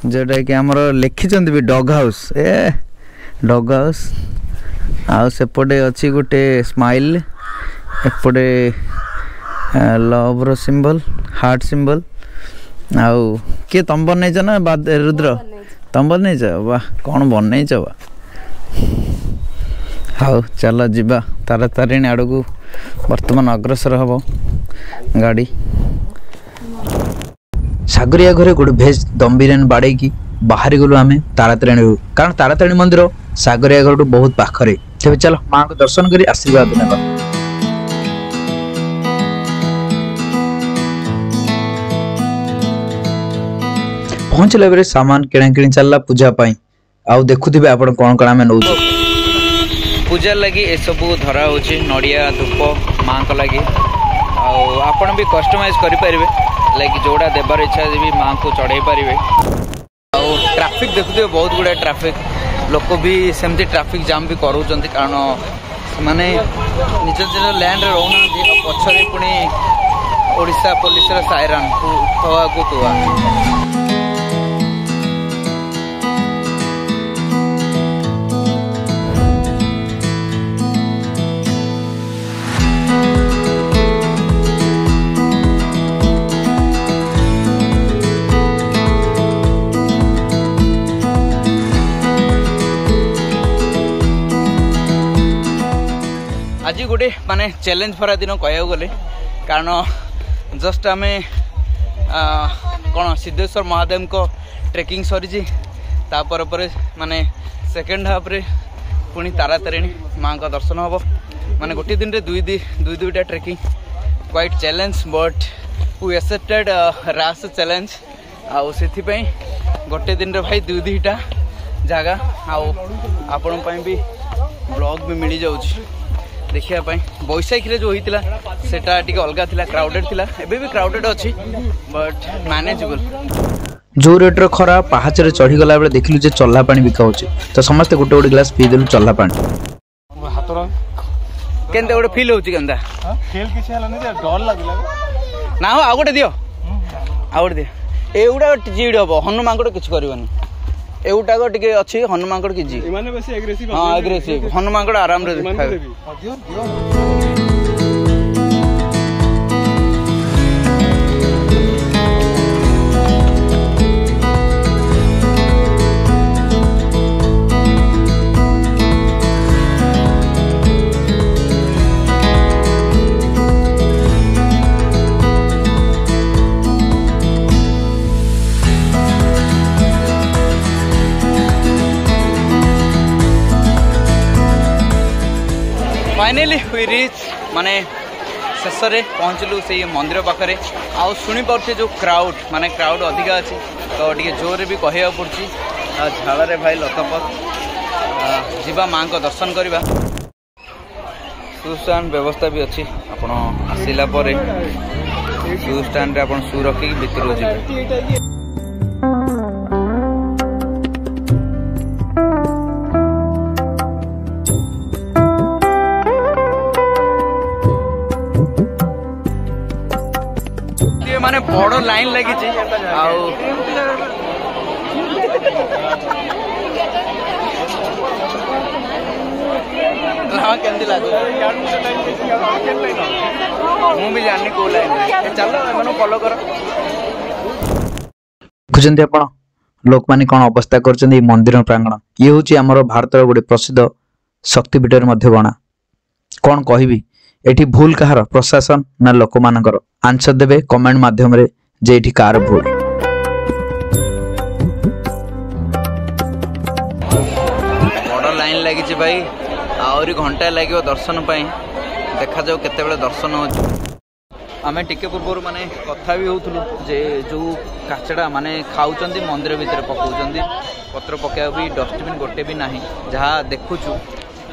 जोटा कि आमर लिखिं भी डॉग हाउस डॉग हाउस आउ सेपटे अच्छी गोटे स्माइल एपटे लव रो सिंबल हार्ट सिंबल आउ किए तुम बनईच ना रुद्र तुम बनईच वाह कौन बनईच वा हाँ चल जीवा तारा तारिणी आड़ को बर्तमान अग्रसर हम गाड़ी सागरिया घरे गोटे भेज दम बिरियानी बाड़े की बाहरी गलु आम तारातारिणी कारण तारातारिणी मंदिर सागरिया घर बहुत पाखरे तेज चल माँ को दर्शन कर आशीर्वाद ना पहुंचला बेले सामान किणाकिणी चलला पूजा पाई आउ देखुथिबे आपण कोन कोन आमे नउछु पूजा लगी ए सब धरा होची नडिया धूप मां को लगी आउ आपण भी कस्टमाइज करि परिबे लाइक जोड़ा देबार इच्छा भी मां को चढ़ाई पारे आउ ट्रैफिक देखुथिबे बहुत गुडा ट्रैफिक लोक भी सेमती ट्रैफिक जाम भी करूचंती कारण माने निज निज लैंड रे रहना पछरे पुणी ओडिशा पुलिस रा सायरन थवा को तुआ आज गोटे माने चैलेंज भरा दिन कह गले कारण जस्ट आम कौन सिद्धेश्वर महादेव को ट्रेकिंग सरी तापर माने सेकेंड हाफ रे पुणी तारातारिणी माँ का दर्शन हम माने गोटे दिन रे दुईटा trekking quite challenge but we accepted रास चैलेंज आउ से गोटे दिन रे भाई दुईटा जगह आपण भी ब्लॉग भी मिल जाऊँ देखिया बैशाखी रे जो होता सेटा टिके अलगा थिला क्राउडेड थिला एबे भी क्राउडेड अछि बट मैनेजेबल जो रेट रो खरा पहाच रे चढ़ी गला बेले देखलु जे चल्ला पानी बिका होची तो समस्त गोटे गोटे ग्लास पी देलु चल्ला पानी हातरा केनते गोटे फील होची केनता फील किछ हला नै डर लागला ना हो आ गोटे दियो आ गोटे दियो एउडा जीड हबो हनुमान को किछ करबनी एउटा को टिके अछि हनुमानगढ़ की जी माने बेसी एग्रेसिव हां एग्रेसिव हनुमानगढ़ आराम रे फाइनली वी रीच माने शेष में पहुँचलु से मंदिर पाखे आउ शुणी पारे जो क्राउड माने क्राउड अधिका अच्छी तो टे जोर भी कहवा पड़ी झाड़े भाई लथपथ जीवा माँ को दर्शन करवा शू स्टैंड व्यवस्था भी अच्छी आप आसला शू स्टैंड आप शू रखिक भितर जी माने बड़ लाइन लगी केमती लगे मुझे जानी को लाइन चलो फॉलो कर खुजंती आपण लोक माने कौन अवस्था कर मंदिर प्रांगण ये हूँ आमर भारत गोटे प्रसिद्ध शक्तिपीठ गणा कौन कहबी एठी भूल कहार प्रशासन ना लोक मानकर आंसर देबे कमेंट माध्यम रे जे एठी कार भूल बड़ लाइन लगी भाई आहरी घंटा लगे दर्शन पाई देखा जाऊ केते बेले दर्शन हो आम टिके पूर्व माने कथा भी होउथुलु जे जो काचड़ा माने खाउचंदी मंदिर भीतर पकाउचंदी पत्र पकाया भी डस्टबिन गोटे भी नाही जहाँ देखुचु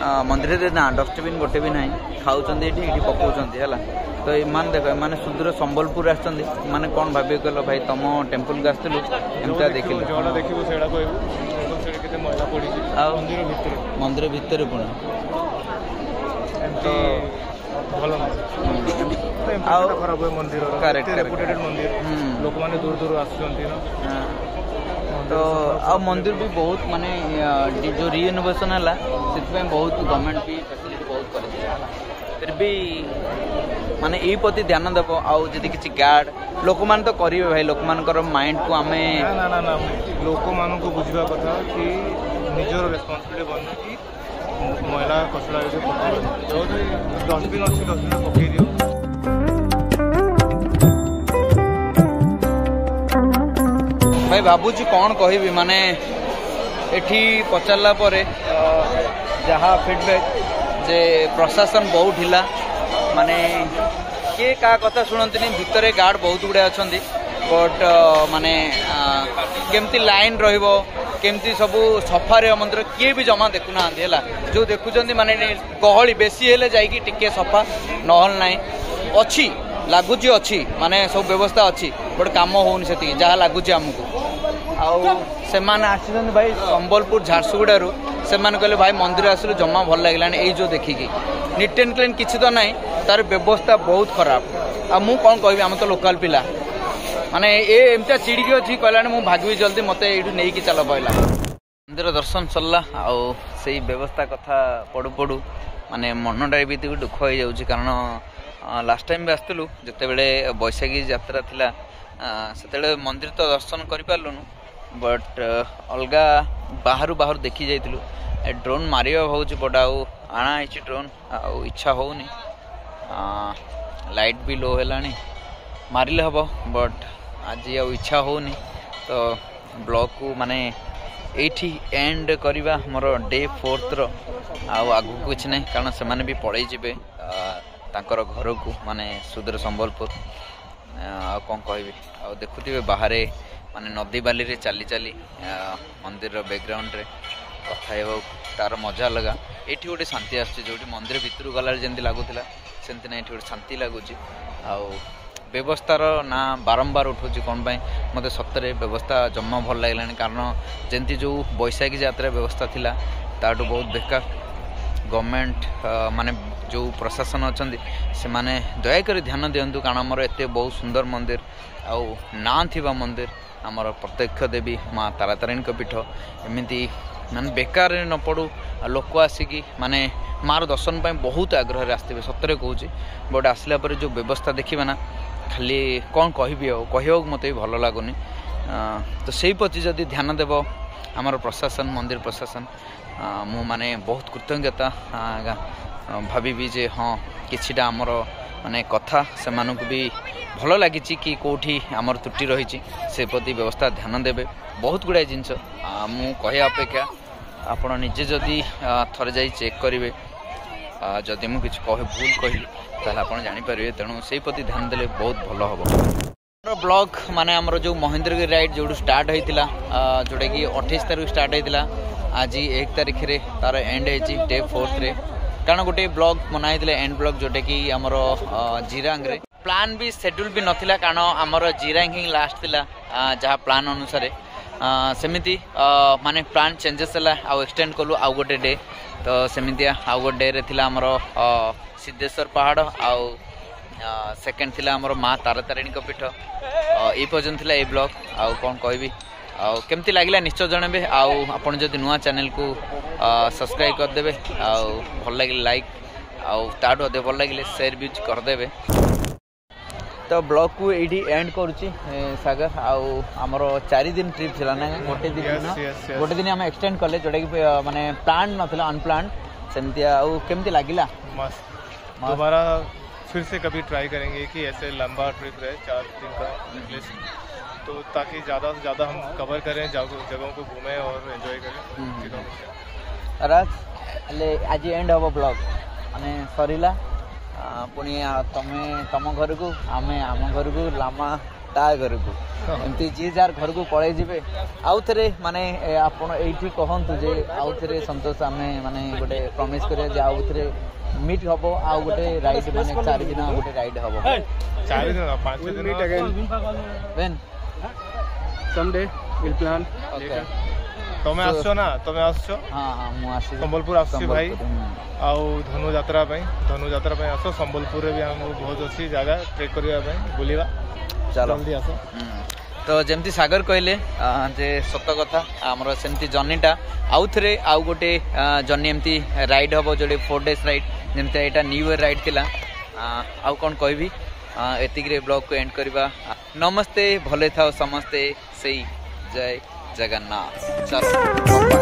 मंदिर रे ना डस्टबिन गोटे भी नहीं खाऊचंदी एठी पकाउचंदी हैला तो मान देख माने सुदूर संबलपुर आछंदी माने कोन भाबे गलो भाई तम टेंपल के आस्तलु एमता देखिलु जोडा देखिबो सेडा कहबो କେତେ ମଇଳା ପଡ଼ିଛି ମନ୍ଦିର ଭିତରେ ପୁଣି ଏମିତି ଭଲ ନୁହେଁ। ଆଉ ଖରାପ ହୁଏ ମନ୍ଦିର ରେପୁଟେଡ୍ ମନ୍ଦିର ଲୋକମାନେ ଦୂର ଦୂର ଆସୁଛନ୍ତି ନା ତ ଆଉ ମନ୍ଦିର ବି ବହୁତ ମାନେ ଯେଉଁ ରିଇନୋଭେସନ୍ ହେଲା ସେଥିପାଇଁ ବହୁତ ଗଭର୍ଣ୍ଣମେଣ୍ଟ ବି ଫ୍ୟାସିଲିଟି ବହୁତ କରିଛି ଫିର୍ ବି ମାନେ ଏଇ ପ୍ରତି ଧ୍ୟାନ ଦେବ। ଆଉ ଯଦି କିଛି ଗାର୍ଡ ଲୋକମାନେ ତ କରିବେ ଭାଇ ଲୋକମାନଙ୍କର ମାଇଣ୍ଡକୁ ଆମେ ନା ଲୋକମାନଙ୍କୁ ବୁଝିବା କଥା କି ନିଜର ରେସ୍ପନ୍ସିବିଲିଟି ବନେ କି ମଇଳା କଚଡ଼ା ଯଦି ପକାଇବ ଯେଉଁଠି ଡଷ୍ଟବିନ୍ ଅଛି ଡଷ୍ଟବିନ୍ ପକାଇ ଦିଅ। ଭାଇ ଭାବୁଛି କ'ଣ କହିବି ମାନେ ଏଠି ପଚାରିଲା ପରେ ଯାହା ଫିଡ଼ବ୍ୟାକ୍ ଯେ ପ୍ରଶାସନ ବହୁତ ଢିଲା ମାନେ କିଏ କାହା କଥା ଶୁଣନ୍ତିନି ଭିତରେ ଗାର୍ଡ ବହୁତ ଗୁଡ଼ାଏ ଅଛନ୍ତି ବଟ୍ ମାନେ କେମିତି ଲାଇନ୍ ରହିବ କେମିତି ସବୁ ସଫା ରହିବ ମନ୍ଦିର କିଏ ବି ଜମା ଦେଖୁନାହାନ୍ତି ହେଲା ଯେଉଁ ଦେଖୁଛନ୍ତି ମାନେ ଗହଳି ବେଶୀ ହେଲେ ଯାଇକି ଟିକେ ସଫା ନହେଲେ ନାହିଁ ଅଛି ଲାଗୁଛି ଅଛି ମାନେ ସବୁ ବ୍ୟବସ୍ଥା ଅଛି ବଟ୍ କାମ ହେଉନି ସେତିକି ଯାହା ଲାଗୁଛି ଆମକୁ। ଆଉ ସେମାନେ ଆସିଛନ୍ତି ଭାଇ ସମ୍ବଲପୁର ଝାରସୁଗୁଡ଼ାରୁ ସେମାନେ କହିଲେ ଭାଇ ମନ୍ଦିର ଆସିଲୁ ଜମା ଭଲ ଲାଗିଲାନି ଏଇ ଯେଉଁ ଦେଖିକି ନିଟ୍ ଆଣ୍ଡ କ୍ଲିନ୍ କିଛି ତ ନାହିଁ ତାର ବ୍ୟବସ୍ଥା ବହୁତ ଖରାପ। ଆଉ ମୁଁ କ'ଣ କହିବି ଆମେ ତ ଲୋକାଲ ପିଲା ମାନେ ଏମିତିଆ ଚିଡ଼ିକି ଅଛି କହିଲାଣି ମୁଁ ଭାଗିବି ଜଲ୍ଦି ମୋତେ ଏଇଠୁ ନେଇକି ଚାଲ ପଇଲା। ମନ୍ଦିର ଦର୍ଶନ ସରିଲା ଆଉ ସେଇ ବ୍ୟବସ୍ଥା କଥା ପଡ଼ୁ ପଡ଼ୁ ମାନେ ମନଟା ବି ଦୁଃଖ ହେଇଯାଉଛି କାରଣ ଲାଷ୍ଟ ଟାଇମ୍ ବି ଆସିଥିଲୁ ଯେତେବେଳେ ବୈଶାଖୀ ଯାତ୍ରା ଥିଲା ସେତେବେଳେ ମନ୍ଦିର ତ ଦର୍ଶନ କରିପାରିଲୁନୁ ବଟ୍ ଅଲଗା ବାହାରୁ ଦେଖି ଯାଇଥିଲୁ ଡ୍ରୋନ୍ ମାରିବା ହେଉଛି ବଟ୍ ଆଉ ଆଣା ହେଇଛି ଡ୍ରୋନ୍ ଆଉ ଇଚ୍ଛା ହେଉନି ଲାଇଟ୍ ବି ଲୋ ହେଲାଣି ମାରିଲେ ହେବ ବଟ୍ ଆଜି ଆଉ ଇଚ୍ଛା ହେଉନି ତ ବ୍ଲଗ୍କୁ ମାନେ ଏଇଠି ଏଣ୍ଡ କରିବା ମୋର ଡେ 4th ଆଉ ଆଗକୁ କିଛି ନାହିଁ କାରଣ ସେମାନେ ବି ପଳେଇ ଯିବେ ତାଙ୍କର ଘରକୁ ମାନେ ସୁଦୂର ସମ୍ବଲପୁର। ଆଉ କ'ଣ କହିବି ଆଉ ଦେଖୁଥିବେ ବାହାରେ ମାନେ ନଦୀ ବାଲିରେ ଚାଲି ଚାଲି ମନ୍ଦିରର ବ୍ୟାକ୍ଗ୍ରାଉଣ୍ଡରେ କଥା ହେବାକୁ ତାର ମଜା ଅଲଗା। ଏଇଠି ଗୋଟେ ଶାନ୍ତି ଆସୁଛି ଯେଉଁଠି ମନ୍ଦିର ଭିତରକୁ ଗଲାବେଳେ ଯେମିତି ଲାଗୁଥିଲା ସେମିତି ନାହିଁ ଏଠି ଗୋଟେ ଶାନ୍ତି ଲାଗୁଛି। ଆଉ ବ୍ୟବସ୍ଥାର ନା ବାରମ୍ବାର ଉଠୁଛି କ'ଣ ପାଇଁ ମୋତେ ସତରେ ବ୍ୟବସ୍ଥା ଜମା ଭଲ ଲାଗିଲାନି କାରଣ ଯେମିତି ଯେଉଁ ବୈଶାଖୀ ଯାତ୍ରା ବ୍ୟବସ୍ଥା ଥିଲା ତାଠୁ ବହୁତ ବେକାର। ଗଭର୍ଣ୍ଣମେଣ୍ଟ ମାନେ ଯେଉଁ ପ୍ରଶାସନ ଅଛନ୍ତି ସେମାନେ ଦୟାକରି ଧ୍ୟାନ ଦିଅନ୍ତୁ କାରଣ ଆମର ଏତେ ବହୁତ ସୁନ୍ଦର ମନ୍ଦିର ଆଉ ନାଁ ଥିବା ମନ୍ଦିର ଆମର ପ୍ରତ୍ୟକ୍ଷ ଦେବୀ ମା ତାରାତାରିଣୀଙ୍କ ପୀଠ ଏମିତି ମାନେ ବେକାରରେ ନ ପଡ଼ୁ ଲୋକ ଆସିକି ମାନେ ମାର ଦର୍ଶନ ପାଇଁ ବହୁତ ଆଗ୍ରହରେ ଆସିଥିବେ ସତରେ କହୁଛି ବଟ୍ ଆସିଲା ପରେ ଯେଉଁ ବ୍ୟବସ୍ଥା ଦେଖିବେ ନା ଖାଲି କ'ଣ କହିବି ଆଉ କହିବାକୁ ମୋତେ ବି ଭଲ ଲାଗୁନି। ତ ସେଇ ପ୍ରତି ଯଦି ଧ୍ୟାନ ଦେବ ଆମର ପ୍ରଶାସନ ମନ୍ଦିର ପ୍ରଶାସନ ମୁଁ ମାନେ ବହୁତ କୃତଜ୍ଞତା ଭାବିବି ଯେ ହଁ କିଛିଟା ଆମର ମାନେ କଥା ସେମାନଙ୍କୁ ବି ଭଲ ଲାଗିଛି କି କେଉଁଠି ଆମର ତ୍ରୁଟି ରହିଛି ସେ ପ୍ରତି ବ୍ୟବସ୍ଥା ଧ୍ୟାନ ଦେବେ। ବହୁତ ଗୁଡ଼ାଏ ଜିନିଷ ମୁଁ କହିବା ଅପେକ୍ଷା ଆପଣ ନିଜେ ଯଦି ଥରେ ଯାଇ ଚେକ୍ କରିବେ ଯଦି ମୁଁ କିଛି ଭୁଲ କହିଲି ତାହେଲେ ଆପଣ ଜାଣିପାରିବେ ତେଣୁ ସେଇ ପ୍ରତି ଧ୍ୟାନ ଦେଲେ ବହୁତ ଭଲ ହେବ। ଆମର ବ୍ଲଗ୍ ମାନେ ଆମର ଯେଉଁ ମହେନ୍ଦ୍ରଗିରି ରାଇଡ୍ ଯେଉଁଠୁ ଷ୍ଟାର୍ଟ ହୋଇଥିଲା ଯେଉଁଟାକି 28 ତାରିଖ ଷ୍ଟାର୍ଟ ହୋଇଥିଲା ଆଜି 1 ତାରିଖରେ ତାର ଏଣ୍ଡ ହେଇଛି ଡେ 4th କାରଣ ଗୋଟେ ବ୍ଲଗ୍ ବନା ହେଇଥିଲା ଏଣ୍ଡ ବ୍ଲଗ୍ ଯେଉଁଟାକି ଆମର ଜିରାଙ୍ଗରେ ପ୍ଲାନ୍ ବି ସେଡ୍ୟୁଲ୍ ବି ନଥିଲା କାରଣ ଆମର ଜିରାଙ୍ଗ ହିଁ ଲାଷ୍ଟ ଥିଲା ଯାହା ପ୍ଲାନ୍ ଅନୁସାରେ ସେମିତି ମାନେ ପ୍ଲାନ୍ ଚେଞ୍ଜେସ୍ ହେଲା ଆଉ ଏକ୍ସଟେଣ୍ଡ କଲୁ ଆଉ ଗୋଟେ ଡେ ତ ସେମିତିଆ ଆଉ ଗୋଟେ ଡେରେ ଥିଲା ଆମର ସିद्धେଶ୍ୱର ପାହାଡ଼ ଆଉ ସେକେଣ୍ଡ ଥିଲା ଆମର ମା ତାରାତାରିଣୀଙ୍କ ପୀଠ ଏଇ ପର୍ଯ୍ୟନ୍ତ ଥିଲା ଏଇ ବ୍ଲଗ୍ ଆଉ କ'ଣ କହିବି ଆଉ କେମିତି ଲାଗିଲା ନିଶ୍ଚୟ ଜଣାଇବେ ଆଉ ଆପଣ ଯଦି ନୂଆ ଚ୍ୟାନେଲକୁ ସବସ୍କ୍ରାଇବ୍ କରିଦେବେ ଆଉ ଭଲ ଲାଗିଲେ ଲାଇକ୍ ଆଉ ତାଠୁ ଅଧିକ ଭଲ ଲାଗିଲେ ସେୟାର ବି କରିଦେବେ। ତ ବ୍ଲଗ୍କୁ ଏଇଠି ଏଣ୍ଡ କରୁଛି ସାଗର ଆଉ ଆମର 4 ଦିନ ଟ୍ରିପ୍ ଥିଲା ନା ଗୋଟେ ଦିନ ଆମେ ଏକ୍ସଟେଣ୍ଡ କଲେ ଯେଉଁଟାକି ମାନେ ପ୍ଲାନ୍ ନଥିଲା ଅନପ୍ଲାନ୍ ସେମିତି ଆଉ କେମିତି ଲାଗିଲା? दोबारा फिर से कभी ट्राई करेंगे कि ऐसे लंबा ट्रिप रहे 4 दिन का एटलीस्ट तो ताकि ज़्यादा से ज़्यादा हम कवर करें जगहों को घूमें और एंजॉय करें। राज आज एंड हम ब्लॉग माने सरीला पुणी तमें तम घर को आम आम घर को लामा ता घर को एमती जी जार घर को पड़े जी आउ थे माने आप कहतु जे आउ थे संतोष आम माने गोटे प्रमिश कर मीट हम आउ गोटे राइड माने 4 दिन गोटे राइड हम 4 दिन 5 दिन when someday we'll plan okay तमे आसो ना तमे आसो हाँ हाँ मु आसी संबलपुर आसी भाई आउ धनु यात्रा आस संबलपुर रे भी हम बहुत अच्छी जगह ट्रेक करबा बुलिबा चलो जल्दी आसो तो जमती सागर कहले जे सत कथा आमर सेमती जर्नीटा आउ थे आउ गोटे जर्नी एमती राइड हम जो 4 days राइड जमती यहाँ न्यू ईयर राइड थिला आउ कौन कहबी एतिक ब्लॉग को एंड करवा नमस्ते भले था समस्ते सही जय जगन्नाथ चलो।